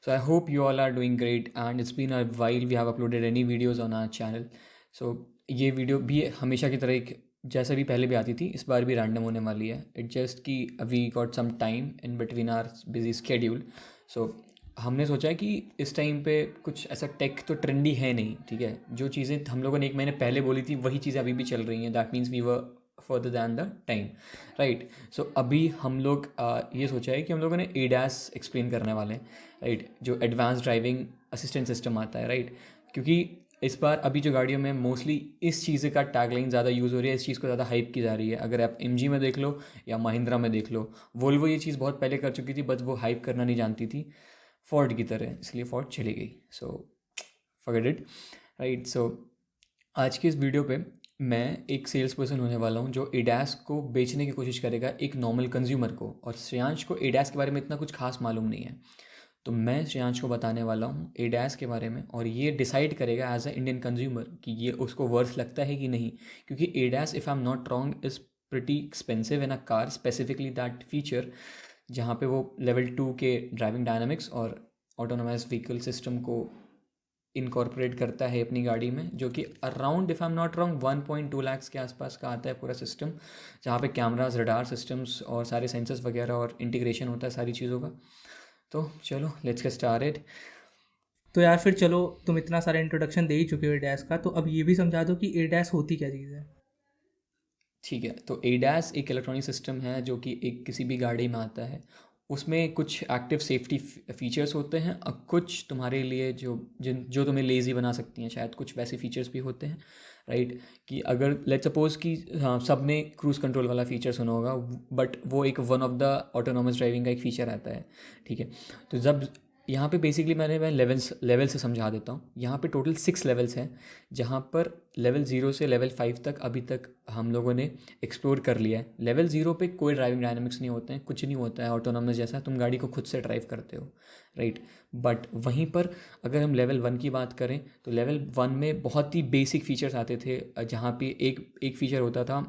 So I hope you all are doing great and it's been a while we have uploaded any videos on our channel. So ये video भी हमेशा की तरह एक जैसा भी पहले भी आती थी इस बार भी रैंडम होने वाली है. इट जस्ट कि we got some time in between our busy schedule. So हमने सोचा है कि इस टाइम पे कुछ ऐसा टेक तो ट्रेंडी है नहीं. ठीक है, जो चीज़ें हम लोगों ने एक महीने पहले बोली थी वही चीज़ें अभी भी चल रही हैं. That means we were further than the time, right. So अभी हम लोग ये सोचा है कि हम लोगों ने एडास एक्सप्लेन करने वाले हैं, राइट. जो एडवांस ड्राइविंग असिस्टेंट सिस्टम आता है, राइट. क्योंकि इस बार अभी जो गाड़ियों में मोस्टली इस चीज़ का टैगलाइन ज़्यादा यूज़ हो रही है, इस चीज़ को ज़्यादा हाइप की जा रही है. अगर आप एमजी में देख लो या महिंद्रा में देख लो, वोल्वो ये चीज़ बहुत पहले कर चुकी थी, बस वो हाइप करना नहीं जानती थी फोर्ड की तरह, इसलिए फोर्ड चली गई. So forget it, right. So आज की इस वीडियो पे मैं एक सेल्स पर्सन होने वाला हूँ जो एडास को बेचने की कोशिश करेगा एक नॉर्मल कंज्यूमर को. और श्रेयांश को एडास के बारे में इतना कुछ खास मालूम नहीं है, तो मैं श्रेयांश को बताने वाला हूँ एडास के बारे में. और ये डिसाइड करेगा एज अ इंडियन कंज्यूमर कि ये उसको वर्थ लगता है कि नहीं. क्योंकि ADAS, if I am not wrong, is pretty expensive in a car, specifically that feature जहाँ पे वो लेवल 2 के ड्राइविंग डायनामिक्स और ऑटोनोमस व्हीकल सिस्टम को इनकॉर्पोरेट करता है अपनी गाड़ी में, जो कि around, if I am not wrong, 1.2 lakh के आसपास का आता है पूरा सिस्टम. जहाँ पे कैमराज, रडार सिस्टम्स और सारे सेंसर्स वगैरह और इंटीग्रेशन होता है सारी चीज़ों का. तो चलो लेट्स गेट स्टार्टेड. तो यार फिर चलो, तुम इतना सारा इंट्रोडक्शन दे ही चुके हो एडैस का, तो अब ये भी समझा दो कि एडैस होती क्या चीज़ है. ठीक है, तो एडास एक इलेक्ट्रॉनिक सिस्टम है जो कि एक किसी भी गाड़ी में आता है. उसमें कुछ एक्टिव सेफ्टी फीचर्स होते हैं और कुछ तुम्हारे लिए जो तुम्हें लेज़ी बना सकती हैं, शायद कुछ वैसे फीचर्स भी होते हैं, राइट. कि अगर लेट्स सपोज कि हाँ, सब ने क्रूज़ कंट्रोल वाला फीचर सुना होगा, बट वो एक one of the autonomous driving का एक फ़ीचर आता है. ठीक है, तो जब यहाँ पे बेसिकली मैं लेवल से समझा देता हूँ. यहाँ पे टोटल 6 लेवल्स हैं, जहाँ पर लेवल 0 से लेवल 5 तक अभी तक हम लोगों ने एक्सप्लोर कर लिया है. लेवल 0 पे कोई ड्राइविंग डायनामिक्स नहीं होते हैं, कुछ नहीं होता है ऑटोनोमस जैसा, तुम गाड़ी को खुद से ड्राइव करते हो, राइट. बट वहीं पर अगर हम लेवल 1 की बात करें तो लेवल 1 में बहुत ही बेसिक फीचर्स आते थे, जहाँ पे एक एक फ़ीचर होता था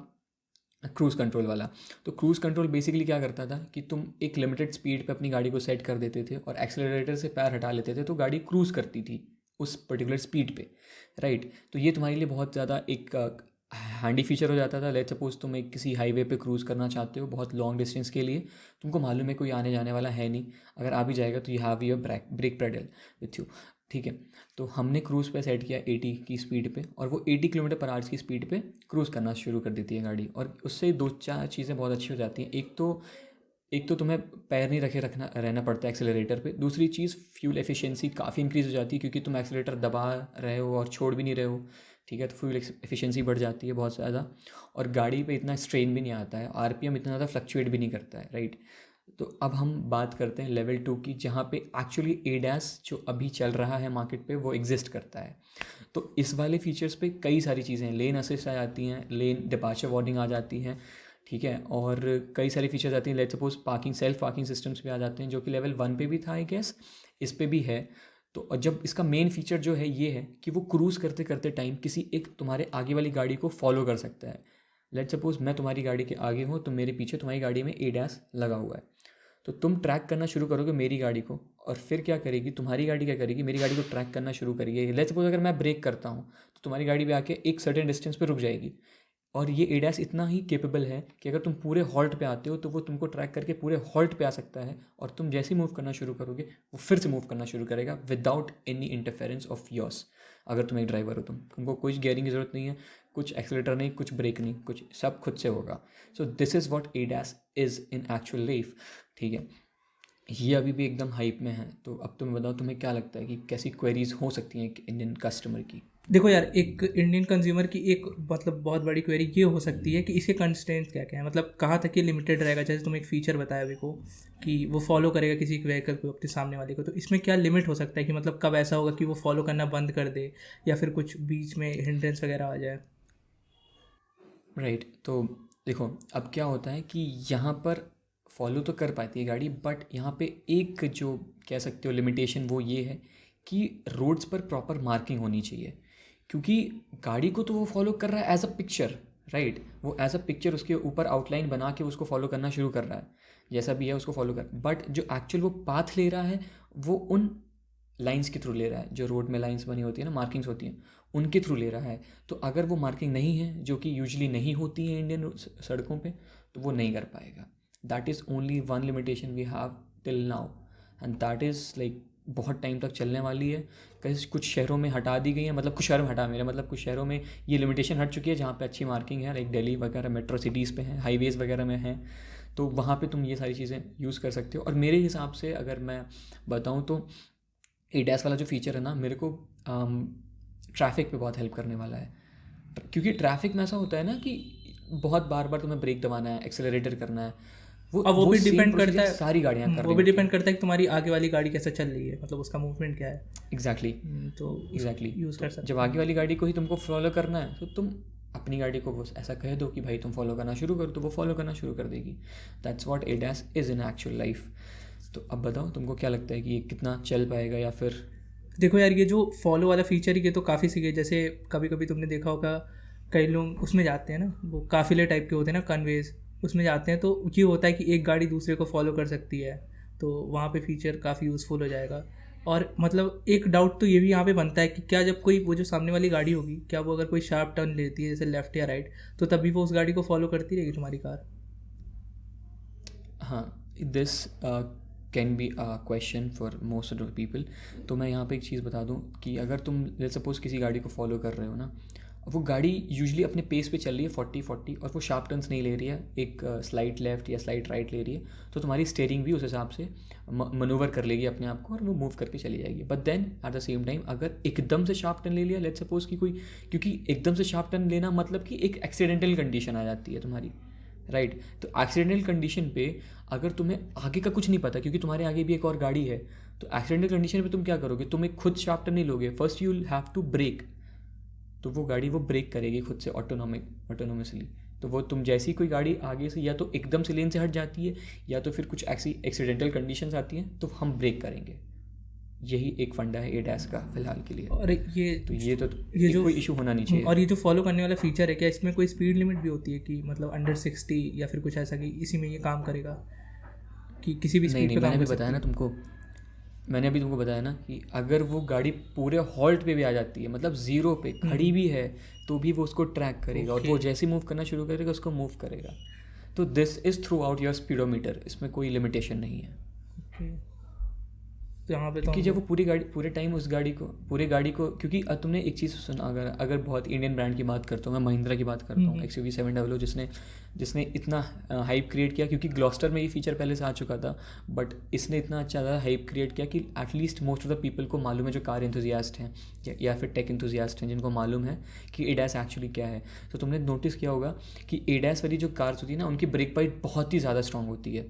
क्रूज़ कंट्रोल वाला. तो क्रूज़ कंट्रोल बेसिकली क्या करता था कि तुम एक लिमिटेड स्पीड पे अपनी गाड़ी को सेट कर देते थे और एक्सेलरेटर से पैर हटा लेते थे, तो गाड़ी क्रूज़ करती थी उस पर्टिकुलर स्पीड पे, राइट. तो ये तुम्हारे लिए बहुत ज़्यादा एक हैंडी फीचर हो जाता था. लेट्स सपोज तुम एक किसी हाईवे पे क्रूज़ करना चाहते हो बहुत लॉन्ग डिस्टेंस के लिए, तुमको मालूम है कोई आने जाने वाला है नहीं, अगर आ भी जाएगा तो you have your brake pedal with you. ठीक है, तो हमने क्रूज़ पे सेट किया 80 की स्पीड पे, और वो 80 किलोमीटर पर आवर्स की स्पीड पे क्रूज़ करना शुरू कर देती है गाड़ी. और उससे दो चार चीज़ें बहुत अच्छी हो जाती हैं. एक तो तुम्हें पैर नहीं रखे रखना रहना पड़ता है एक्सेलरेटर पे. दूसरी चीज़, फ्यूल एफिशिएंसी काफ़ी इंक्रीज़ हो जाती है, क्योंकि तुम एक्सेलरेटर दबा रहे हो और छोड़ भी नहीं रहे हो. ठीक है, तो फ्यूल एफिशिएंसी बढ़ जाती है बहुत ज़्यादा, और गाड़ी पे इतना स्ट्रेन भी नहीं आता है, आरपीएम इतना ज़्यादा फ्लक्चुएट भी नहीं करता है, राइट. तो अब हम बात करते हैं लेवल 2 की, जहाँ पे एक्चुअली एडास जो अभी चल रहा है मार्केट पे वो एग्जिस्ट करता है. तो इस वाले फीचर्स पे कई सारी चीज़ें, लेन असिस्ट आ जाती हैं, लेन डिपार्चर वार्निंग आ जाती हैं, ठीक है. और कई सारी फीचर्स आती हैं. Let's suppose parking, self parking systems भी आ जाते हैं, जो कि लेवल 1 पे भी था आई गेस, इस पे भी है. तो और जब इसका मेन फीचर जो है ये है कि वो क्रूज़ करते करते टाइम किसी एक तुम्हारे आगे वाली गाड़ी को फॉलो कर सकता है. लेट्स सपोज मैं तुम्हारी गाड़ी के आगे हूँ, तो मेरे पीछे तुम्हारी गाड़ी में एडास लगा हुआ है. तो तुम ट्रैक करना शुरू करोगे मेरी गाड़ी को, और फिर क्या करेगी तुम्हारी गाड़ी, क्या करेगी मेरी गाड़ी को ट्रैक करना शुरू करेगी. लेट्स सपोज अगर मैं ब्रेक करता हूँ तो तुम्हारी गाड़ी भी आके एक सर्टेन डिस्टेंस पे रुक जाएगी. और ये एडास इतना ही केपेबल है कि अगर तुम पूरे हॉल्ट पे आते हो तो वो तुमको ट्रैक करके पूरे हॉल्ट पे आ सकता है, और तुम जैसे ही मूव करना शुरू करोगे वो फिर से मूव करना शुरू करेगा without any interference of yours. अगर तुम एक ड्राइवर हो, तुमको कुछ गियरिंग की ज़रूरत नहीं है, कुछ एक्सेलेटर नहीं, कुछ ब्रेक नहीं, कुछ सब खुद से होगा. So this is what ADAS is in actual life. ठीक है, ये अभी भी एकदम हाइप में है. तो अब तुम बताओ, तुम्हें क्या लगता है कि कैसी क्वेरीज हो सकती हैं एक इंडियन कस्टमर की. देखो यार, एक इंडियन कंज्यूमर की एक मतलब बहुत बड़ी क्वेरी ये हो सकती है कि इसके कंस्ट्रेंट्स क्या क्या है, मतलब कहाँ तक ये लिमिटेड रहेगा. जैसे तुम एक फीचर बताया अभी को कि वो फॉलो करेगा किसी एक व्हीकल को, अपने सामने वाले को, तो इसमें क्या लिमिट हो सकता है कि मतलब कब ऐसा होगा कि वो फॉलो करना बंद कर दे, या फिर कुछ बीच में हिंड्रेंस वगैरह आ जाए. राइट, तो देखो अब क्या होता है कि यहाँ पर फॉलो तो कर पाती है गाड़ी, बट यहाँ पे एक जो कह सकते हो लिमिटेशन वो ये है कि रोड्स पर प्रॉपर मार्किंग होनी चाहिए. क्योंकि गाड़ी को तो वो फॉलो कर रहा है एज अ पिक्चर, राइट, वो एज अ पिक्चर उसके ऊपर आउटलाइन बना के उसको फॉलो करना शुरू कर रहा है, जैसा भी है उसको फॉलो कर, बट जो एक्चुअल वो पाथ ले रहा है वो उन लाइंस के थ्रू ले रहा है, जो रोड में लाइंस बनी होती है ना, मार्किंग्स होती हैं, उनके थ्रू ले रहा है। तो अगर वो मार्किंग नहीं है, जो कि यूजली नहीं होती है इंडियन सड़कों पे, तो वो नहीं कर पाएगा। That is only one limitation we have till now, and that is like बहुत टाइम तक चलने वाली है। कहीं कुछ शहरों में हटा दी गई है, मतलब कुछ शहरों में हटा, मेरा मतलब कुछ शहरों में ये लिमिटेशन हट चुकी है जहाँ पे अच्छी मार्किंग है, लाइक दिल्ली वगैरह मेट्रो सिटीज़ पे है, हाईवेज़ वगैरह में है, तो वहाँ पे तुम ये सारी चीज़ें यूज़ कर सकते हो। और मेरे हिसाब से अगर मैं बताऊँ तो एडैस वाला जो फीचर है ना, मेरे को ट्रैफिक पे बहुत हेल्प करने वाला है, क्योंकि ट्रैफिक में ऐसा होता है ना कि बहुत बार बार तुम्हें ब्रेक दबाना है, एक्सेलरेटर करना है, अब वो भी same डिपेंड करता procedure है, सारी गाड़ियाँ कर वो रही भी होती डिपेंड हैं। करता है कि तुम्हारी आगे वाली गाड़ी कैसे चल रही है, मतलब उसका मूवमेंट क्या है। एग्जैक्टली, तो एग्जैक्टली यूज़ कर सकते जब आगे वाली गाड़ी को ही तुमको फॉलो करना है, तो तुम अपनी गाड़ी को बस ऐसा कह दो कि भाई तुम फॉलो करना शुरू करो, तो वो फॉलो करना शुरू कर देगी। That's what ADAS is in actual life. तो अब बताओ तुमको क्या लगता है कि ये कितना चल पाएगा, या फिर देखो यार, ये जो फॉलो वाला फीचर है ये तो काफ़ी सीखे, जैसे कभी कभी तुमने देखा होगा कई लोग उसमें जाते हैं ना, वो काफिले टाइप के होते हैं ना, कन्वेज, उसमें जाते हैं, तो ये होता है कि एक गाड़ी दूसरे को फॉलो कर सकती है, तो वहाँ पे फीचर काफ़ी यूज़फुल हो जाएगा। और मतलब एक डाउट तो ये भी यहाँ पे बनता है कि क्या जब कोई वो जो सामने वाली गाड़ी होगी, क्या वो अगर कोई शार्प टर्न लेती है जैसे लेफ्ट या राइट, तो तभी वो उस गाड़ी को फॉलो करती रहेगी तुम्हारी कार? हाँ, this can be a question for most of the people. तो मैं यहाँ पे एक चीज़ बता दूँ कि अगर तुम लेट्स सपोज़ किसी गाड़ी को फॉलो कर रहे हो ना, वो गाड़ी यूजली अपने पेस पे चल रही है 40-40, और वो शार्प टर्न्स नहीं ले रही है, एक स्लाइट लेफ्ट या स्लाइट राइट ले रही है, तो तुम्हारी स्टेयरिंग भी उस हिसाब से मनूवर कर लेगी अपने आप को, और वो मूव करके चली जाएगी। But then at the same time अगर एकदम से शार्प टर्न ले लिया, लेट्स सपोज कि कोई, क्योंकि एकदम से शार्प टर्न लेना मतलब कि एक एक्सीडेंटल कंडीशन आ जाती है तुम्हारी, राइट। तो एक्सीडेंटल कंडीशन पे अगर तुम्हें आगे का कुछ नहीं पता, क्योंकि तुम्हारे आगे भी एक और गाड़ी है, तो एक्सीडेंटल कंडीशन पे तुम क्या करोगे, तुम एक खुद शार्प टर्न नहीं लोगे, first you will have to brake, तो वो गाड़ी वो ब्रेक करेगी खुद से ऑटोनोमसली। तो वो तुम जैसी कोई गाड़ी आगे से या तो एकदम से लेन से हट जाती है, या तो फिर कुछ ऐसी एक्सीडेंटल कंडीशंस आती हैं, तो हम ब्रेक करेंगे। यही एक फंडा है एडैस का फिलहाल के लिए। और ये ये जो कोई इशू होना नहीं चाहिए। और ये जो फॉलो करने वाला फीचर है, क्या इसमें कोई स्पीड लिमिट भी होती है कि मतलब अंडर 60 या फिर कुछ ऐसा कि इसी में ये काम करेगा, कि किसी भी नहीं स्पीड पे काम मैंने कर अभी बताया सकती ना है? तुमको, मैंने अभी तुमको बताया ना कि अगर वो गाड़ी पूरे हॉल्ट पे भी आ जाती है, मतलब ज़ीरो पे खड़ी भी है, तो भी वो उसको ट्रैक करेगा, और वो जैसे मूव करना शुरू करेगा उसको मूव करेगा। तो this is through out your speedometer, इसमें कोई लिमिटेशन नहीं है। ओके, तो यहाँ पे तो क्योंकि जब वो पूरे टाइम उस पूरे गाड़ी को, क्योंकि तुमने एक चीज़ सुना, अगर बहुत इंडियन ब्रांड की बात करता हूँ मैं, महिंद्रा की बात करता हूँ, XUV700, जिसने इतना हाइप क्रिएट किया, क्योंकि ग्लॉस्टर में ये फीचर पहले से आ चुका था, बट इसने इतना अच्छा ज़्यादा हाइप क्रिएट किया कि at least most of the people को मालूम है, जो कार इंथुजियास्ट हैं या फिर टेक इंथुजियास्ट हैं, जिनको मालूम है कि एडैस एक्चुअली क्या है। तो तुमने नोटिस किया होगा कि एडैस वाली जो कार्स होती है ना, उनकी ब्रेक पाइट बहुत ही ज़्यादा स्ट्रांग होती है,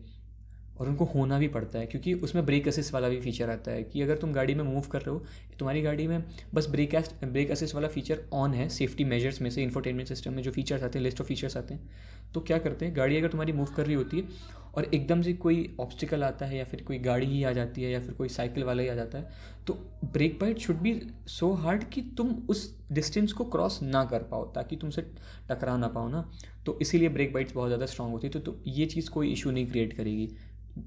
और उनको होना भी पड़ता है, क्योंकि उसमें ब्रेक असिस्ट वाला भी फीचर आता है, कि अगर तुम गाड़ी में मूव कर रहे हो, तुम्हारी गाड़ी में बस ब्रेक असिस्ट वाला फीचर ऑन है, सेफ्टी मेजर्स में से इंफोटेनमेंट सिस्टम में जो फीचर्स आते हैं, लिस्ट ऑफ फीचर्स आते हैं, तो क्या करते हैं, गाड़ी अगर तुम्हारी मूव कर रही होती है और एकदम से कोई ऑब्स्टिकल आता है, या फिर कोई गाड़ी ही आ जाती है, या फिर कोई साइकिल वाला ही आ जाता है, तो ब्रेक पाइट शुड बी सो हार्ड कि तुम उस डिस्टेंस को क्रॉस ना कर पाओ, ताकि तुमसे टकरा ना पाओ ना। तो इसीलिए ब्रेक बाइट्स बहुत ज़्यादा स्ट्रांग होती है, तो ये चीज़ कोई इशू नहीं क्रिएट करेगी,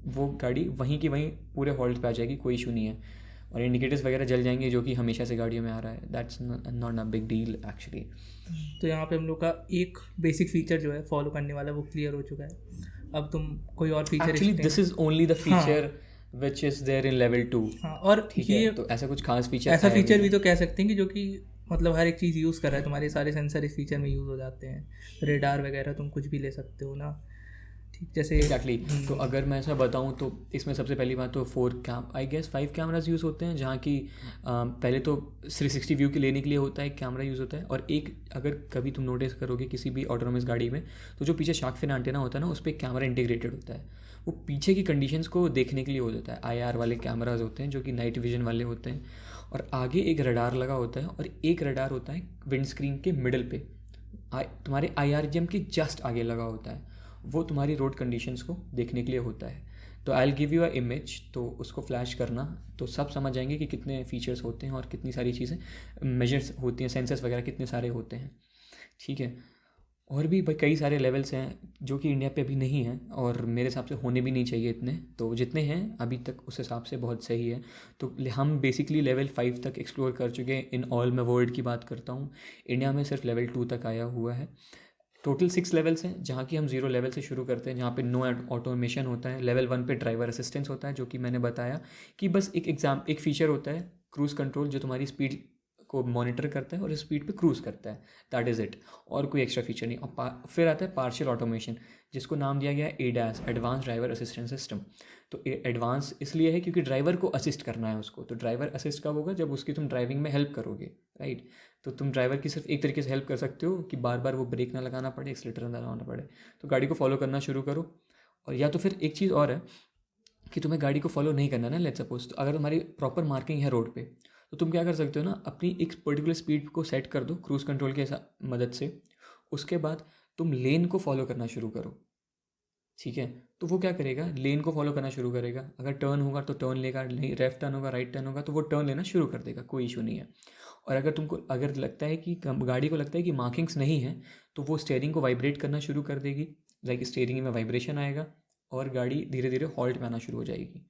वो गाड़ी वहीं की वहीं पूरे हॉल्ट पे आ जाएगी, कोई इशू नहीं है। और इंडिकेटर्स वगैरह जल जाएंगे, जो कि हमेशा से गाड़ियों में आ रहा है, that's not a big deal actually. तो यहाँ पे हम लोग का एक बेसिक फीचर जो है फॉलो करने वाला, वो क्लियर हो चुका है। अब तुम कोई और feature actually this is only the feature which is there in level 2। हाँ, और ये तो ऐसा कुछ खास फीचर, ऐसा फीचर भी तो कह सकते हैं कि जो कि मतलब हर एक चीज़ यूज़ कर रहा है, तुम्हारे सारे सेंसर इस फीचर में यूज़ हो जाते हैं, रेडार वगैरह तुम कुछ भी ले सकते हो ना, ठीक, जैसे एग्जैक्टली। तो अगर मैं ऐसा बताऊँ तो इसमें सबसे पहली बात तो 5 कैमराज यूज़ होते हैं, जहाँ की पहले तो 360 व्यू के लेने के लिए होता है, एक कैमरा यूज़ होता है, और एक अगर कभी तुम नोटिस करोगे किसी भी ऑटोनोमस गाड़ी में, तो जो पीछे शार्क फिन एंटेना होता है ना, उस पर कैमरा इंटीग्रेटेड होता है, वो पीछे की कंडीशंस को देखने के लिए हो जाता है। IR वाले कैमराज होते हैं, जो कि नाइट विजन वाले होते हैं, और आगे एक रडार लगा होता है, और एक रडार होता है विंड स्क्रीन के मिडल पे, तुम्हारे IRGM के जस्ट आगे लगा होता है, वो तुम्हारी रोड कंडीशंस को देखने के लिए होता है। तो I will give you a image, तो उसको फ्लैश करना, तो सब समझ जाएंगे कि कितने फीचर्स होते हैं और कितनी सारी चीज़ें मेजर्स होती हैं, सेंसर्स वगैरह कितने सारे होते हैं, ठीक है। और भी भाई कई सारे लेवल्स हैं जो कि इंडिया पे अभी नहीं हैं, और मेरे हिसाब से होने भी नहीं चाहिए इतने, तो जितने हैं अभी तक उस हिसाब से बहुत सही है। तो हम बेसिकली लेवल 5 तक एक्सप्लोर कर चुके हैं इन ऑल। मैं वर्ल्ड की बात करता हूँ, इंडिया में सिर्फ लेवल 2 तक आया हुआ है। टोटल 6 लेवल्स हैं, जहाँ की हम 0 लेवल से शुरू करते हैं, जहाँ पे नो ऑटोमेशन होता है। लेवल 1 पे ड्राइवर असिस्टेंस होता है, जो कि मैंने बताया कि बस एक फीचर होता है क्रूज़ कंट्रोल, जो तुम्हारी स्पीड को मॉनिटर करता है और स्पीड पे क्रूज़ करता है। दैट इज़ इट, और कोई एक्स्ट्रा फीचर नहीं। और फिर आता है पार्शियल ऑटोमेशन, जिसको नाम दिया गया है ADAS, advance driver assistance system. तो एडवांस इसलिए है क्योंकि ड्राइवर को असिस्ट करना है उसको। तो ड्राइवर असिस्ट कब होगा? जब उसकी तुम ड्राइविंग में हेल्प करोगे, राइट। तो तुम ड्राइवर की सिर्फ एक तरीके से हेल्प कर सकते हो कि बार बार वो ब्रेक ना लगाना पड़े, एक्सीलेटर ना लगाना पड़े। तो गाड़ी को फॉलो करना शुरू करो। और या तो फिर एक चीज़ और है कि तुम्हें गाड़ी को फॉलो नहीं करना ना, लेट्स सपोज, तो अगर तुम्हारी प्रॉपर मार्किंग है रोड पे, तो तुम क्या कर सकते हो ना, अपनी एक पर्टिकुलर स्पीड को सेट कर दो क्रूज़ कंट्रोल के मदद से। उसके बाद तुम लेन को फॉलो करना शुरू करो, ठीक है। तो वो क्या करेगा, लेन को फॉलो करना शुरू करेगा। अगर टर्न होगा तो टर्न लेगा, नहीं लेफ्ट टर्न होगा, राइट टर्न होगा, तो वो टर्न लेना शुरू कर देगा, कोई इशू नहीं है। और अगर लगता है कि गाड़ी को लगता है कि मार्किंग्स नहीं है, तो वो स्टेयरिंग को वाइब्रेट करना शुरू कर देगी, लाइक स्टेयरिंग में वाइब्रेशन आएगा और गाड़ी धीरे धीरे हॉल्ट में आना शुरू हो जाएगी।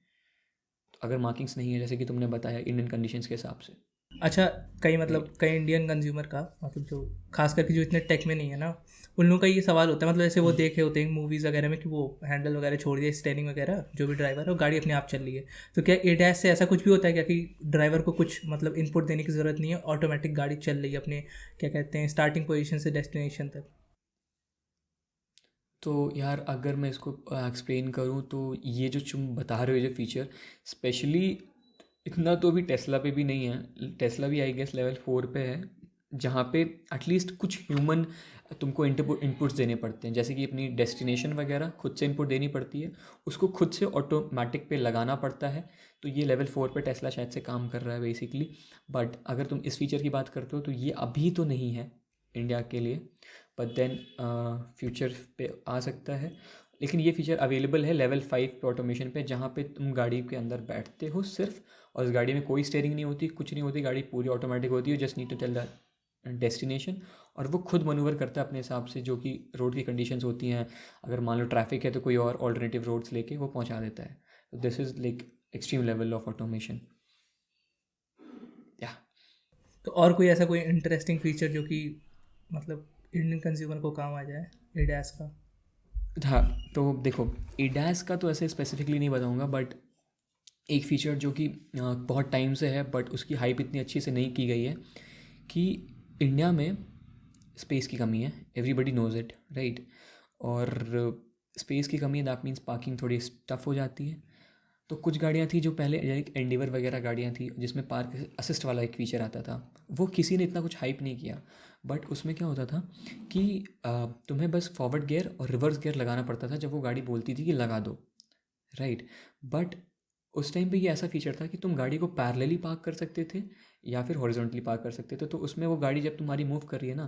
तो अगर मार्किंग्स नहीं है, जैसे कि तुमने बताया इंडियन कंडीशंस के हिसाब से। अच्छा, कई राइट। मतलब कई इंडियन कंज्यूमर का मतलब जो खास करके जो इतने टेक में नहीं है ना, उन लोगों का ये सवाल होता है, मतलब ऐसे वो देखे होते हैं मूवीज़ वगैरह में कि वो हैंडल वगैरह छोड़ दिया, स्टेयरिंग वगैरह, जो भी ड्राइवर है वो गाड़ी अपने आप चल रही है। तो क्या एडैस से ऐसा कुछ भी होता है क्या कि ड्राइवर को कुछ मतलब इनपुट देने की ज़रूरत नहीं है, ऑटोमेटिक गाड़ी चल रही है अपने क्या कहते हैं स्टार्टिंग पोजीशन से डेस्टिनेशन तक? तो यार अगर मैं इसको एक्सप्लेन करूँ, तो ये जो तुम बता रहे हो जो फीचर, स्पेशली इतना तो अभी टेस्ला पे भी नहीं है। टेस्ला भी आई गेस लेवल 4 पे है, जहाँ पे एटलीस्ट कुछ ह्यूमन तुमको इनपुट्स देने पड़ते हैं, जैसे कि अपनी डेस्टिनेशन वगैरह खुद से इनपुट देनी पड़ती है, उसको खुद से ऑटोमेटिक पे लगाना पड़ता है। तो ये लेवल 4 पे टेस्ला शायद से काम कर रहा है बेसिकली। बट अगर तुम इस फीचर की बात करते हो, तो ये अभी तो नहीं है इंडिया के लिए, बट देन फ्यूचर पे आ सकता है। लेकिन ये फीचर अवेलेबल है लेवल 5 पे ऑटोमेशन पे, जहाँ पे तुम गाड़ी के अंदर बैठते हो सिर्फ, और उस गाड़ी में कोई स्टेयरिंग नहीं होती, कुछ नहीं होती, गाड़ी पूरी ऑटोमेटिक होती है, just need to tell the destination. और वो खुद मनूवर करता है अपने हिसाब से, जो कि रोड की कंडीशंस होती हैं। अगर मान लो ट्रैफिक है, तो कोई और ऑल्टरनेटिव रोड्स लेके वो पहुंचा देता है। This is like extreme level of automation, या। तो और कोई ऐसा कोई इंटरेस्टिंग फीचर जो कि मतलब इंडियन कंज्यूमर को काम आ जाए एडैस का? हाँ, तो देखो, एडास का तो ऐसे स्पेसिफिकली नहीं बताऊंगा, बट एक फ़ीचर जो कि बहुत टाइम से है, बट उसकी हाइप इतनी अच्छी से नहीं की गई है, कि इंडिया में स्पेस की कमी है। Everybody nose it, right. और स्पेस की कमी है, दैट मीन्स पार्किंग थोड़ी टफ हो जाती है। तो कुछ गाड़ियाँ थी जो पहले, लाइक एंडीवर वगैरह गाड़ियाँ थी, जिसमें पार्क असिस्ट वाला एक फ़ीचर आता था, वो किसी ने इतना कुछ हाइप नहीं किया। बट उसमें क्या होता था कि तुम्हें बस फॉरवर्ड गियर और रिवर्स गियर लगाना पड़ता था जब वो गाड़ी बोलती थी कि लगा दो, राइट। बट उस टाइम पे ये ऐसा फीचर था कि तुम गाड़ी को पैरेलली पार्क कर सकते थे या फिर हॉरिजॉन्टली पार्क कर सकते थे। तो उसमें वो गाड़ी जब तुम्हारी मूव कर रही है ना,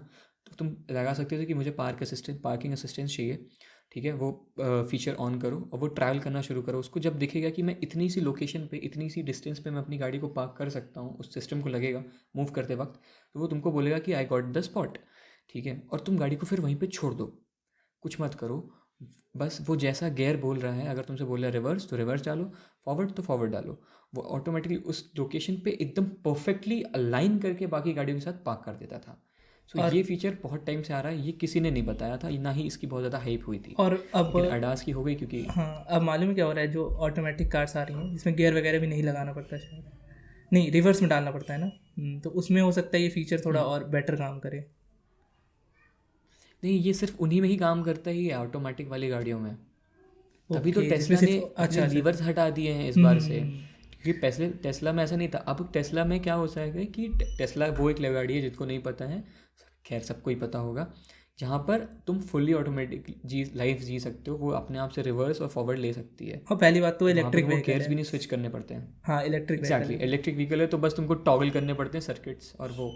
तो तुम लगा सकते थे कि मुझे पार्किंग असिस्टेंस चाहिए, ठीक है। वो फीचर ऑन करो और वो ट्रैवल करना शुरू करो। उसको जब दिखेगा कि मैं इतनी सी लोकेशन पे, इतनी सी डिस्टेंस पे मैं अपनी गाड़ी को पार्क कर सकता हूँ, उस सिस्टम को लगेगा मूव करते वक्त, तो वो तुमको बोलेगा कि आई गॉट द स्पॉट, ठीक है। और तुम गाड़ी को फिर वहीं पे छोड़ दो, कुछ मत करो। बस वो जैसा गियर बोल रहा है, अगर तुमसे बोल रहा है रिवर्स तो रिवर्स डालो, फॉरवर्ड तो फॉरवर्ड डालो, वो ऑटोमेटिकली उस लोकेशन पे एकदम परफेक्टली अलाइन करके बाकी गाड़ियों के साथ पार्क कर देता था। सो और ये फीचर बहुत टाइम से आ रहा है, ये किसी ने नहीं बताया था, ना ही इसकी बहुत ज़्यादा हाइप हुई थी। और अब लेकिन अडास की हो गई, क्योंकि हाँ, अब मालूम है क्या हो रहा है, जो ऑटोमेटिक कार्स आ रही हैं जिसमें गियर वगैरह भी नहीं लगाना पड़ता शायद, नहीं रिवर्स में डालना पड़ता है ना। तो उसमें हो सकता है ये फीचर थोड़ा और बेटर काम करे। नहीं, ये सिर्फ उन्हीं में ही काम करता ही है, ऑटोमेटिक वाली गाड़ियों में। तभी तो ओके, जिसमें टेस्ला ने सिर्फ अपने अच्छा अच्छा लीवर्स हटा दिए हैं इस बार से, क्योंकि पहले टेस्ला में ऐसा नहीं था। अब टेस्ला में क्या होता है कि टेस्ला वो एक गाड़ी है जिसको नहीं पता है, खैर सबको ही पता होगा, जहाँ पर तुम फुल्ली ऑटोमेटिक लाइफ जी सकते हो, वो अपने आप से रिवर्स और फॉरवर्ड ले सकती है। और पहली बात तो वहाँ पर इलेक्ट्रिक वो व्हीकल गेयर्स है। भी नहीं स्विच करने पड़ते हैं। हाँ, इलेक्ट्रिक व्हीकल एग्जैक्टली, है, इलेक्ट्रिक व्हीकल है, तो बस तुमको टॉगल करने पड़ते हैं सर्किट्स, और वो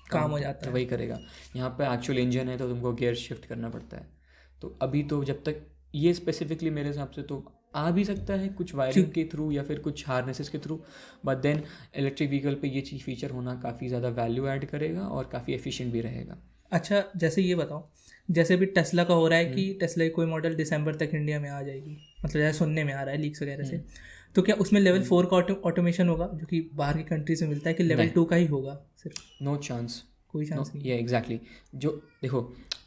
काम हो जाता है। वही करेगा। यहाँ पे एक्चुअल इंजन है, तो तुमको गियर शिफ्ट करना पड़ता है। तो अभी तो जब तक ये स्पेसिफिकली मेरे हिसाब से तो आ भी सकता है कुछ वायरिंग के थ्रू या फिर कुछ हार्नेसेस के थ्रू, बट देन इलेक्ट्रिक व्हीकल पे ये चीज़ फीचर होना काफ़ी ज़्यादा वैल्यू ऐड करेगा और काफ़ी एफिशिएंट भी रहेगा। अच्छा जैसे ये बताओ, जैसे भी टेस्ला का हो रहा है कि हम्म। टेस्ला की कोई मॉडल दिसंबर तक इंडिया में आ जाएगी, मतलब जैसे सुनने में आ रहा है लीक्स वगैरह से, हम्म। तो क्या उसमें लेवल हम्म। 4 का ऑटोमेशन होगा जो कि बाहर की कंट्रीज में मिलता है, कि लेवल नहीं, 2 का ही होगा सिर्फ? No chance. कोई नो, चांस नहीं है। ये एग्जैक्टली जो देखो,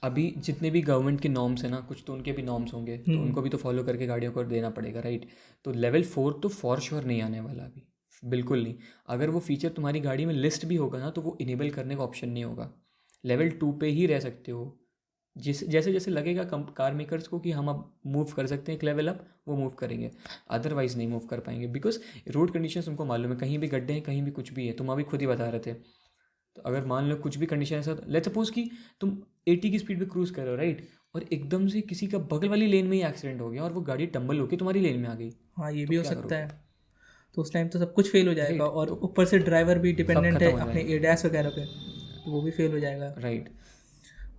अभी जितने भी गवर्नमेंट के नॉर्म्स हैं ना, कुछ तो उनके भी नॉर्म्स होंगे, तो हम्म। उनको भी तो फॉलो करके गाड़ियों को देना पड़ेगा, राइट? तो लेवल 4 तो फॉर श्योर नहीं आने वाला अभी, बिल्कुल नहीं। अगर वो फीचर तुम्हारी गाड़ी में लिस्ट भी होगा ना, तो वो इनेबल करने का ऑप्शन नहीं होगा। लेवल 2 पे ही रह सकते हो। जैसे जैसे लगेगा कार मेकर्स को कि हम अब मूव कर सकते हैं एक लेवल अप, वो मूव करेंगे। अदरवाइज नहीं मूव कर पाएंगे, बिकॉज रोड कंडीशंस उनको मालूम है, कहीं भी गड्ढे हैं, कहीं भी कुछ भी है। तुम अभी खुद ही बता रहे थे, तो अगर मान लो कुछ भी कंडीशन ऐसा, लेट्स सपोज कि तुम 80 की स्पीड पे क्रूज कर रहे हो, राइट, और एकदम से किसी का बगल वाली लेन में ही एक्सीडेंट हो गया और वो गाड़ी टम्बल होके तुम्हारी लेन में आ गई, हाँ ये तो भी हो क्या सकता करोगे? है। तो उस टाइम तो सब कुछ फेल हो जाएगा, राइट, और तो ऊपर से ड्राइवर भी सब डिपेंडेंट खत्म है हो अपने जाएगा। एडैस वगैरह पे, तो वो भी फेल हो जाएगा। राइट।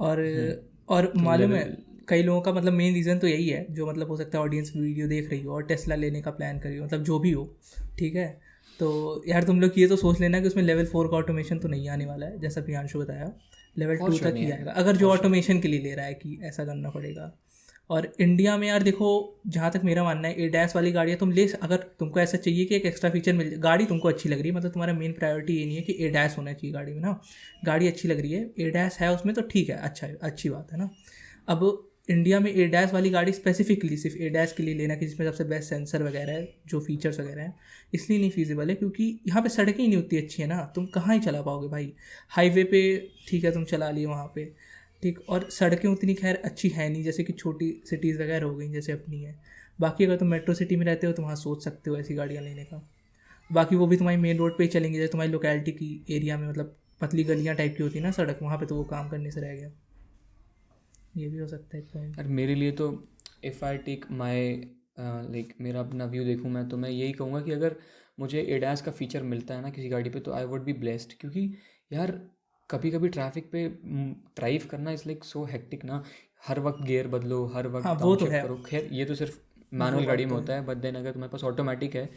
और हम्म। और तो मालूम है लेवल, कई लोगों का मतलब मेन रीज़न तो यही है, जो मतलब हो सकता है ऑडियंस वीडियो देख रही हो और टेस्ला लेने का प्लान कर रही हो, मतलब जो भी हो, ठीक है। तो यार तुम लोग ये तो सोच लेना कि उसमें लेवल 4 का ऑटोमेशन तो नहीं आने वाला है, जैसा प्रियांशु बताया, लेवल फॉर 2 श्योर तक नहीं ही आएगा, आएगा, अगर जो फॉर श्योर। ऑटोमेशन के लिए ले रहा है कि ऐसा करना पड़ेगा। और इंडिया में यार देखो, जहाँ तक मेरा मानना है, एडैस वाली गाड़ियाँ तुम ले, अगर तुमको ऐसा चाहिए कि एक एक्स्ट्रा फीचर मिल जाए, गाड़ी तुमको अच्छी लग रही है, मतलब तुम्हारा मेन प्रायोरिटी ये नहीं है कि एडैस होना चाहिए गाड़ी में ना, गाड़ी अच्छी लग रही है, एडैस है उसमें तो ठीक है, अच्छा है, अच्छी बात है ना। अब इंडिया में एडैस वाली गाड़ी स्पेसिफिकली सिर्फ एडैस के लिए लेना कि जिसमें सबसे बेस्ट सेंसर वगैरह है, जो फीचर्स वगैरह हैं, इसलिए नहीं फीजिबल है, क्योंकि यहाँ पे सड़कें ही नहीं उतनी अच्छी है ना, तुम कहाँ ही चला पाओगे भाई। हाईवे पे ठीक है तुम चला लिए वहाँ पे, ठीक, और सड़कें उतनी खैर अच्छी है नहीं, जैसे कि छोटी सिटीज़ वगैरह हो गई जैसे अपनी है। बाकी अगर तुम मेट्रो सिटी में रहते हो तो वहाँ सोच सकते हो ऐसी गाड़ियाँ लेने का। बाकी वो भी तुम्हारी मेन रोड पे ही चलेंगी, जैसे तुम्हारी लोकेलिटी की एरिया में, मतलब पतली गलियाँ टाइप की होती है ना सड़क, वहाँ पे तो वो काम करने से रह गया। ये भी हो सकता है एक पॉइंट। और मेरे लिए तो, if I take my like मेरा अपना व्यू देखूँ मैं, तो मैं यही कहूँगा कि अगर मुझे एडास का फीचर मिलता है ना किसी गाड़ी पे, तो आई वुड बी ब्लेस्ड। क्योंकि यार कभी कभी ट्रैफिक पे ड्राइव करना इज़ लाइक सो हेक्टिक ना। हर वक्त गियर बदलो, हर वक्त हाँ वो डाउन तो शिफ्ट है, करो। खैर ये तो सिर्फ वो मैनुअल गाड़ी बात में तो है। होता है, बट देन अगर तुम्हारे पास ऑटोमेटिक है,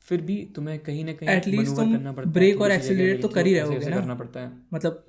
फिर भी तुम्हें कहीं ना कहीं एटलीस्ट मनूवर तुम करना पड़ता है, ब्रेक और थोड़ी सी जगह एक्सीलरेट तो मिलती कर हो, ही ऐसे रहोगे ऐसे ना, करना पड़ता है। मतलब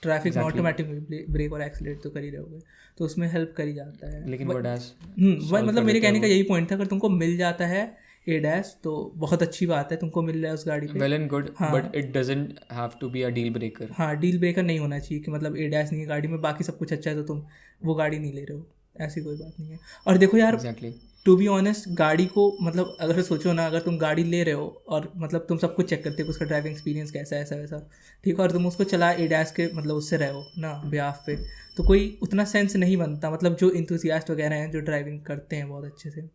ट्रैफिक में एग्जैक्टली। ऑटोमेटिक ब्रेक और एक्सीलरेट तो कर ही रहोगे, तो उसमें हेल्प कर ही जाता है। लेकिन वो डैश वही सॉल्व मतलब कर मेरे देता है कहने का वो। यही पॉइंट था, अगर तुमको मिल जाता है ए डैश तो बहुत अच्छी बात है, तुमको मिल रहा है उस गाड़ी पे। वेल एंड गुड, बट हाँ। It doesn't have to be a deal breaker. हाँ डील ब्रेकर नहीं होना चाहिए कि मतलब ए डैश नहीं है गाड़ी में, बाकी सब कुछ अच्छा है तो तुम वो गाड़ी नहीं ले रहे हो, ऐसी कोई बात नहीं है। और देखो यार, एग्जैक्टली। टू बी ऑनेस्ट, गाड़ी को मतलब अगर सोचो ना, अगर तुम गाड़ी ले रहे हो और मतलब तुम सब कुछ चेक करते हो कि उसका ड्राइविंग एक्सपीरियंस कैसा है, ऐसा वैसा, ठीक है, और तुम उसको चला एडैस के मतलब उससे रहे हो ना ब्याफ पे, तो कोई उतना सेंस नहीं बनता, मतलब जो इंथुसियास्ट वगैरह हैं जो ड्राइविंग करते हैं बहुत अच्छे से,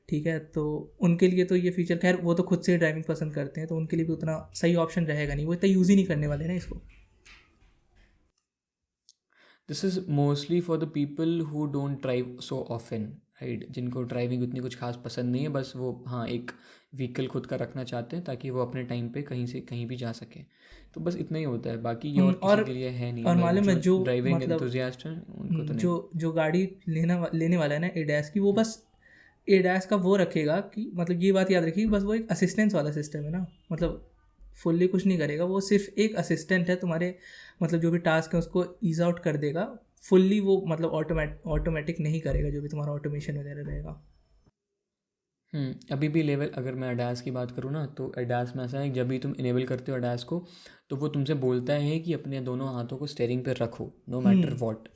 ठीक है, तो उनके लिए तो ये फीचर, खैर वो तो खुद से ड्राइविंग पसंद करते हैं, तो उनके लिए भी उतना सही ऑप्शन रहेगा नहीं, वो इतना यूज़ ही नहीं करने वाले ना इसको। This is mostly for the people who don't drive so often, right, जिनको ड्राइविंग उतनी कुछ खास पसंद नहीं है, बस वो हाँ एक व्हीकल खुद का रखना चाहते हैं ताकि वो अपने टाइम पे कहीं से कहीं भी जा सके। तो बस इतना ही होता है, बाकी ये और और किसी के लिए है नहीं। बस मालूम है जो जो ड्राइविंग मतलब एंथुजियास्ट हैं उनको तो नहीं। जो जो गाड़ी लेने वाला है ना एडैस की, वो बस एडैस का वो रखेगा कि मतलब ये बात याद रखिए, बस वो एक असिस्टेंस वाला सिस्टम है ना, मतलब फुल्ली कुछ नहीं करेगा, वो सिर्फ एक असिस्टेंट है तुम्हारे, मतलब जो भी टास्क है उसको ईज आउट कर देगा, फुल्ली वो मतलब ऑटोमेटिक नहीं करेगा जो भी तुम्हारा ऑटोमेशन वगैरह रहेगा। अभी भी लेवल, अगर मैं अडास की बात करूँ ना, तो अडास में ऐसा है कि जब भी तुम इनेबल करते हो अडास को, तो वो तुमसे बोलता है कि अपने दोनों हाथों को स्टेयरिंग पे रखो, नो मैटर हम्म। वॉट।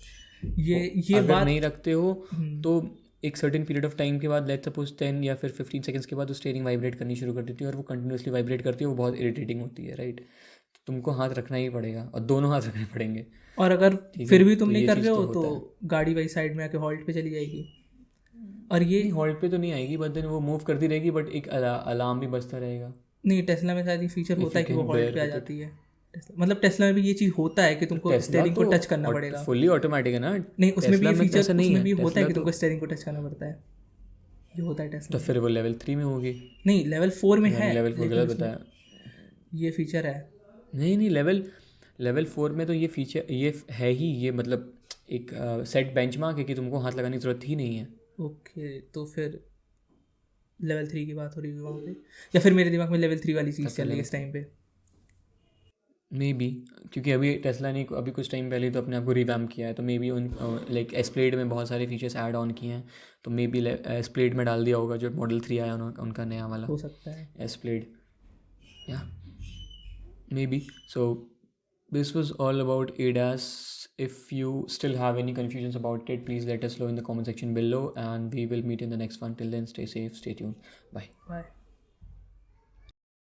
ये वो ये अगर नहीं बात। रखते हो, हम्म। तो एक सर्टेन पीरियड ऑफ टाइम के बाद, लेट्स सपोज 10 या फिर 15 सेकंड्स के बाद, वो स्टेयरिंग वाइब्रेट करनी शुरू कर देती है, और वो कंटिन्यूसली वाइब्रेट करती है, वो बहुत इरिटेटिंग होती है, राइट। तो तुमको हाथ रखना ही पड़ेगा, और दोनों हाथ रखने पड़ेंगे। और अगर ठीक है, फिर भी तुम तो नहीं ये कर रहे चीज़ तो हो तो होता है। गाड़ी वही साइड में आके हॉल्ट पे चली जाएगी। और ये नहीं, हॉल्ट पे तो नहीं आएगी, बट देन वो मूव करती रहेगी, बट एक अलार्म भी बजता रहेगा, नहीं, टेस्ला में शायद ये फीचर इफ़ होता यू है कि वो कैन हॉल्ट बेयर पे आ विद इट। जाती है। मतलब टेस्ला में भी ये चीज़ होता है कि तो तुमको टेस्ला स्टेयरिंग को तो टच करना पड़ेगा। फुल्ली ऑटोमेटिक है ना। नहीं, उसमें भी टेस्ला ये में फीचर ऐसा नहीं उसमें है, भी होता है टेस्ला कि तो। तुमको स्टेयरिंग को टच करना पड़ता है, जो होता है टेस्ला तो में। फिर वो लेवल 3 में होगी। नहीं, लेवल 4 में तो है, मैंने लेवल 4 लेकिन गलत उसमें बताया। ये फीचर है। नहीं नहीं, लेवल लेवल 4 में तो ये फीचर ये है ही, ये मतलब एक सेट बेंचमार्क है कि तुमको हाथ लगाने की ज़रूरत ही नहीं है। ओके, तो फिर लेवल 3 की बात हो रही है वहाँ पे, या फिर मेरे दिमाग में लेवल 3 वाली तब चीज़ तो चल रही है लेवल इस टाइम पे। मे बी, क्योंकि अभी टेस्ला ने अभी कुछ टाइम पहले तो अपने आप को रिवैम्प किया है, तो मे बी उन लाइक एस्प्लेड में बहुत सारे फीचर्स ऐड ऑन किए हैं, तो मे बी एस्प्लेड में डाल दिया होगा जो मॉडल 3 आया उनका नया वाला हो सकता है। एस्प्लेड, या may be. So this was all about ADAS. If you still have any confusions about it, please let us know in the comment section below, and we will meet in the next one. Till then, stay safe, stay tuned. Bye. Bye.